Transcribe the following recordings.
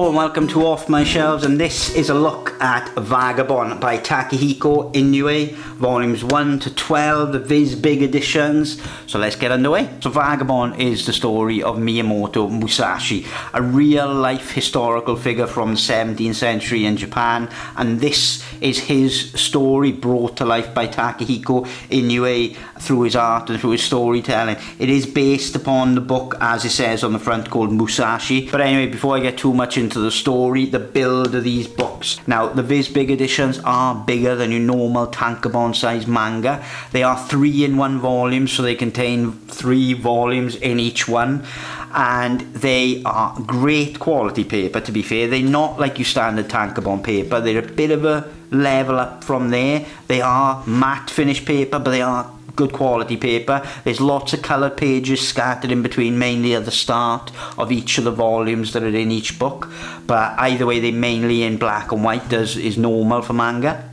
Hello and welcome to Off My Shelves, and this is a look at Vagabond by Takehiko Inoue, volumes 1 to 12, the Viz Big editions. So let's get underway. So Vagabond is the story of Miyamoto Musashi, a real life historical figure from the 17th century in Japan, and this is his story brought to life by Takehiko Inoue through his art and through his storytelling. It is based upon the book, as it says on the front, called Musashi. But anyway, before I get too much into the story, the build of these books. Now, the Viz Big editions are bigger than your normal tankobon size manga. They are 3-in-1 volumes, so they contain 3 volumes in each one. And they are great quality paper, to be fair. They're not like your standard tankobon paper. They're a bit of a level up from there. They are matte finish paper, but they are good quality paper. There's lots of coloured pages scattered in between, mainly at the start of each of the volumes that are in each book. But either way, they're mainly in black and white, as is normal for manga.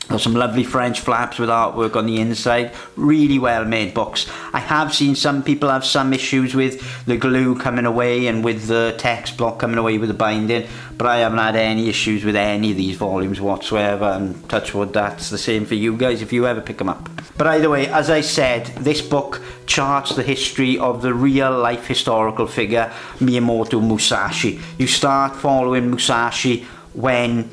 Got some lovely French flaps with artwork on the inside. Really well made books. I have seen some people have some issues with the glue coming away and with the text block coming away with the binding, but I haven't had any issues with any of these volumes whatsoever, and touch wood, that's the same for you guys if you ever pick them up. But either way, as I said, this book charts the history of the real life historical figure Miyamoto Musashi. You start following Musashi when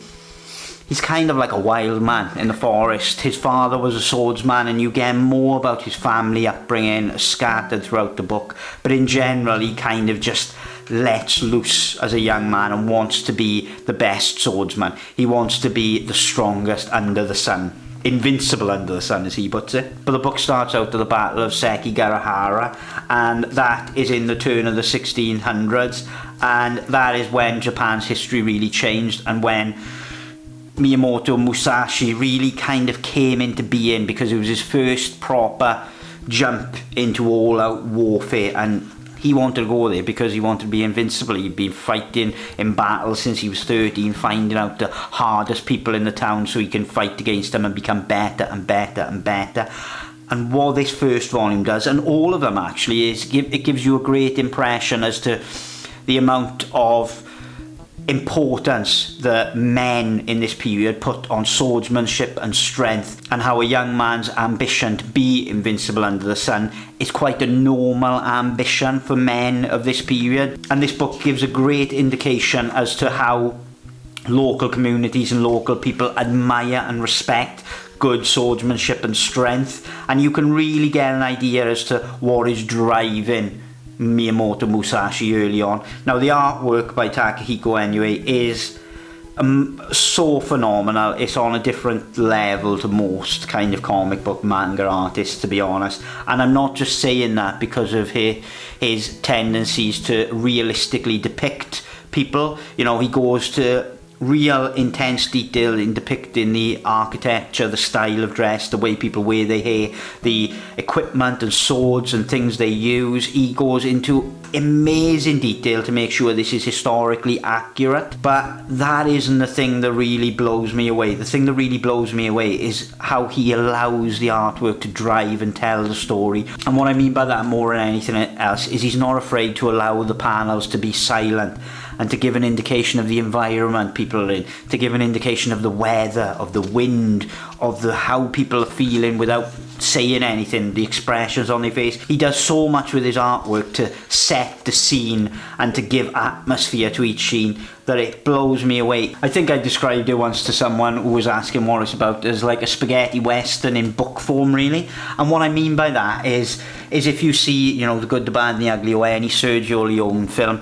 he's kind of like a wild man in the forest. His father was a swordsman, and you get more about his family upbringing scattered throughout the book. But in general, he kind of just lets loose as a young man and wants to be the best swordsman. He wants to be the strongest under the sun. Invincible under the sun, as he puts it. But the book starts out at the Battle of Sekigahara, and that is in the turn of the 1600s, and that is when Japan's history really changed, and when Miyamoto Musashi really kind of came into being, because it was his first proper jump into all-out warfare, and he wanted to go there because he wanted to be invincible. He'd been fighting in battles since he was 13, finding out the hardest people in the town so he can fight against them and become better and better and better. And what this first volume does, and all of them actually, is it gives you a great impression as to the amount of importance that men in this period put on swordsmanship and strength, and how a young man's ambition to be invincible under the sun is quite a normal ambition for men of this period. And this book gives a great indication as to how local communities and local people admire and respect good swordsmanship and strength, and you can really get an idea as to what is driving Miyamoto Musashi early on. Now, the artwork by Takehiko Inoue is so phenomenal. It's on a different level to most kind of comic book manga artists, to be honest. And I'm not just saying that because of his tendencies to realistically depict people. You know, he goes to real intense detail in depicting the architecture, the style of dress, the way people wear their hair, the equipment and swords and things they use. He goes into amazing detail to make sure this is historically accurate. But that isn't the thing that really blows me away. The thing that really blows me away is how he allows the artwork to drive and tell the story. And what I mean by that more than anything else is he's not afraid to allow the panels to be silent and to give an indication of the environment people are in, to give an indication of the weather, of the wind, of how people are feeling without saying anything, the expressions on their face. He does so much with his artwork to set the scene and to give atmosphere to each scene that it blows me away. I think I described it once to someone who was asking what it's about as like a spaghetti western in book form, really. And what I mean by that is if you see, you know, The Good, the Bad and the Ugly, or any Sergio Leone film,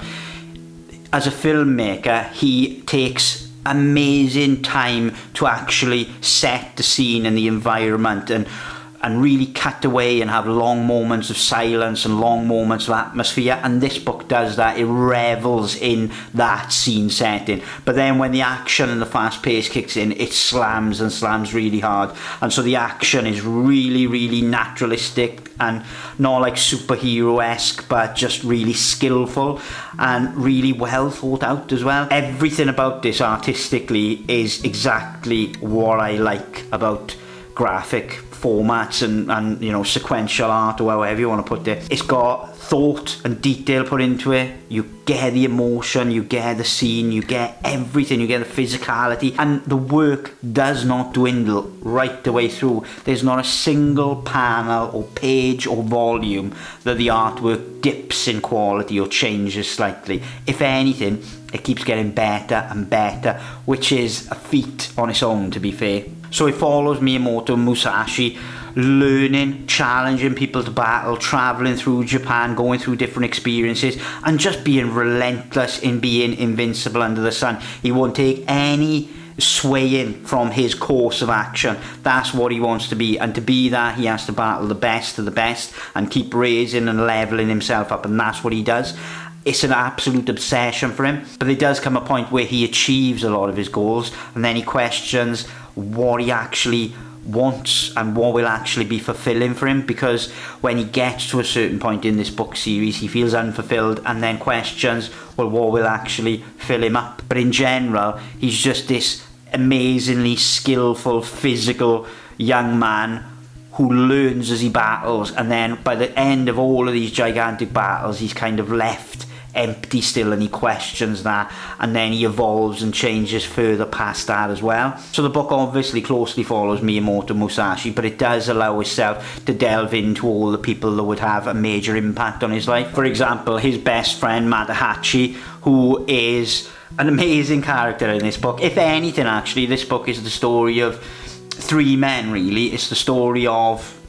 as a filmmaker, he takes amazing time to actually set the scene and the environment and really cut away and have long moments of silence and long moments of atmosphere. And this book does that. It revels in that scene setting. But then when the action and the fast pace kicks in, it slams and slams really hard. And so the action is really, really naturalistic and not like superhero-esque, but just really skillful and really well thought out as well. Everything about this artistically is exactly what I like about graphic formats and you know, sequential art, or however you want to put it. It's got thought and detail put into it. You get the emotion, you get the scene, you get everything, you get the physicality, and the work does not dwindle right the way through. There's not a single panel or page or volume that the artwork dips in quality or changes slightly. If anything, it keeps getting better and better, which is a feat on its own, to be fair. So it follows Miyamoto Musashi learning, challenging people to battle, travelling through Japan, going through different experiences, and just being relentless in being invincible under the sun. He won't take any swaying from his course of action. That's what he wants to be, and to be that, he has to battle the best of the best and keep raising and levelling himself up, and that's what he does. It's an absolute obsession for him, but there does come a point where he achieves a lot of his goals, and then he questions what he actually wants and what will actually be fulfilling for him, because when he gets to a certain point in this book series, he feels unfulfilled and then questions, well, what will actually fill him up. But in general, he's just this amazingly skillful, physical young man who learns as he battles, and then by the end of all of these gigantic battles, he's kind of left empty still, and he questions that, and then he evolves and changes further past that as well. So the book obviously closely follows Miyamoto Musashi, but it does allow itself to delve into all the people that would have a major impact on his life. For example, his best friend Matahachi, who is an amazing character in this book. If anything, actually, this book is the story of three men, really. It's the story of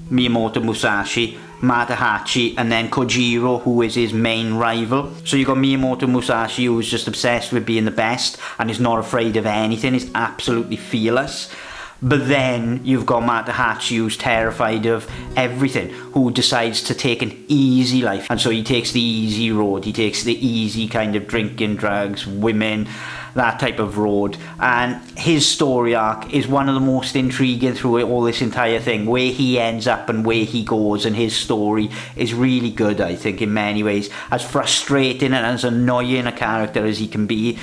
Miyamoto Musashi, Matahachi, and then Kojiro, who is his main rival. So you've got Miyamoto Musashi, who's just obsessed with being the best and is not afraid of anything, is absolutely fearless. But then you've got Matahachi, who's terrified of everything, who decides to take an easy life, and so he takes the easy road. He takes the easy kind of drinking, drugs, women, that type of road. And his story arc is one of the most intriguing through all this entire thing, where he ends up and where he goes, and his story is really good, I think, in many ways. As frustrating and as annoying a character as he can be,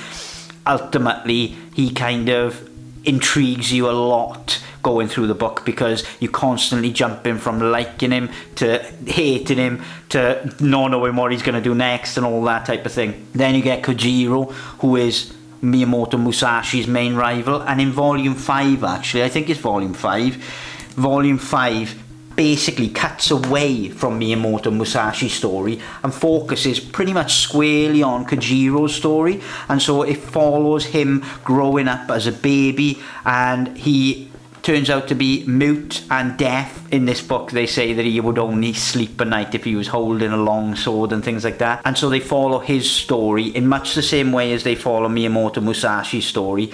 ultimately he kind of intrigues you a lot going through the book, because you constantly jumping from liking him to hating him to not knowing what he's going to do next and all that type of thing. Then you get Kojiro, who is Miyamoto Musashi's main rival, and in volume 5, actually, I think it's volume 5 basically cuts away from Miyamoto Musashi's story and focuses pretty much squarely on Kojiro's story, and so it follows him growing up as a baby, and he turns out to be mute and deaf. In this book, they say that he would only sleep at night if he was holding a long sword and things like that. And so they follow his story in much the same way as they follow Miyamoto Musashi's story.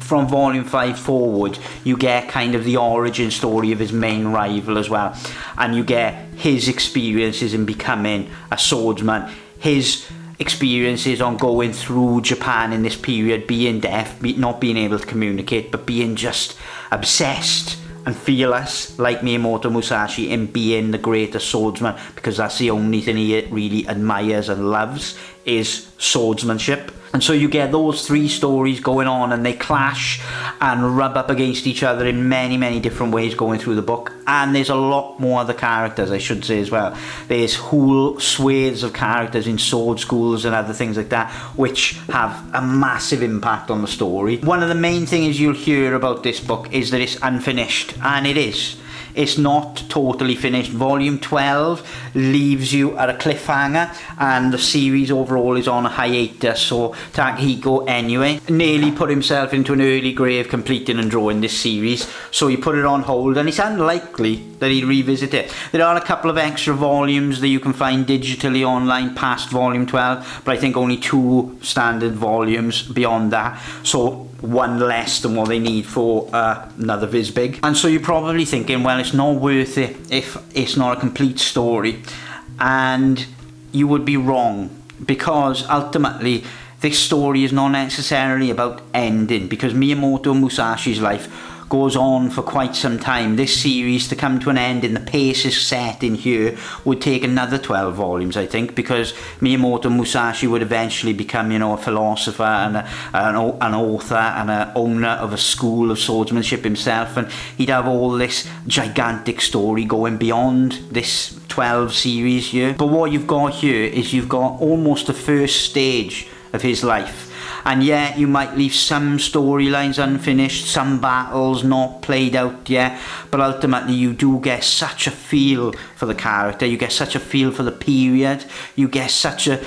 From volume 5 forward, you get kind of the origin story of his main rival as well, and you get his experiences in becoming a swordsman, his experiences on going through Japan in this period, being deaf, not being able to communicate, but being just obsessed and fearless like Miyamoto Musashi in being the greatest swordsman, because that's the only thing he really admires and loves, is swordsmanship. And so you get those three stories going on, and they clash and rub up against each other in many, many different ways going through the book. And there's a lot more other characters, I should say, as well. There's whole swathes of characters in sword schools and other things like that, which have a massive impact on the story. One of the main things you'll hear about this book is that it's unfinished, and it is. It's not totally finished. Volume 12 leaves you at a cliffhanger, and the series overall is on a hiatus. So Takehiko Inoue nearly put himself into an early grave completing and drawing this series, so he put it on hold, and it's unlikely that he'd revisit it. There are a couple of extra volumes that you can find digitally online past volume 12, but I think only 2 standard volumes beyond that, so one less than what they need for another Visbig. And so you're probably thinking, well, it's not worth it if it's not a complete story, and you would be wrong, because ultimately this story is not necessarily about ending, because Miyamoto Musashi's life goes on for quite some time. This series to come to an end in the pace is set in here would take another 12 volumes, I think, because Miyamoto Musashi would eventually become, you know, a philosopher and an author and an owner of a school of swordsmanship himself, and he'd have all this gigantic story going beyond this 12 series here. But what you've got here is you've got almost the first stage of his life. And yet you might leave some storylines unfinished, some battles not played out yet, but ultimately you do get such a feel for the character, you get such a feel for the period, you get such an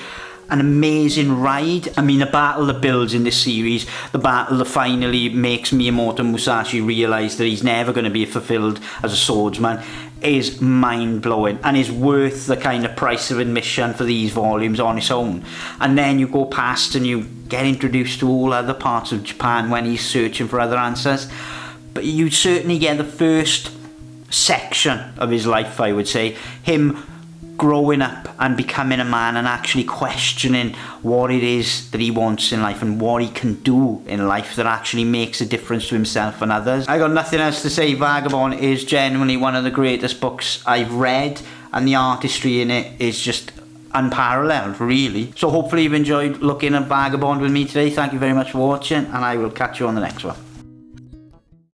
amazing ride. I mean, the battle that builds in this series, the battle that finally makes Miyamoto Musashi realise that he's never going to be fulfilled as a swordsman, is mind-blowing and is worth the kind of price of admission for these volumes on its own. And then you go past and you get introduced to all other parts of Japan when he's searching for other answers. But you certainly get the first section of his life, I would say, him growing up and becoming a man and actually questioning what it is that he wants in life and what he can do in life that actually makes a difference to himself and others. I got nothing else to say. Vagabond is genuinely one of the greatest books I've read, and the artistry in it is just unparalleled, really. So hopefully you've enjoyed looking at Vagabond with me today. Thank you very much for watching, and I will catch you on the next one.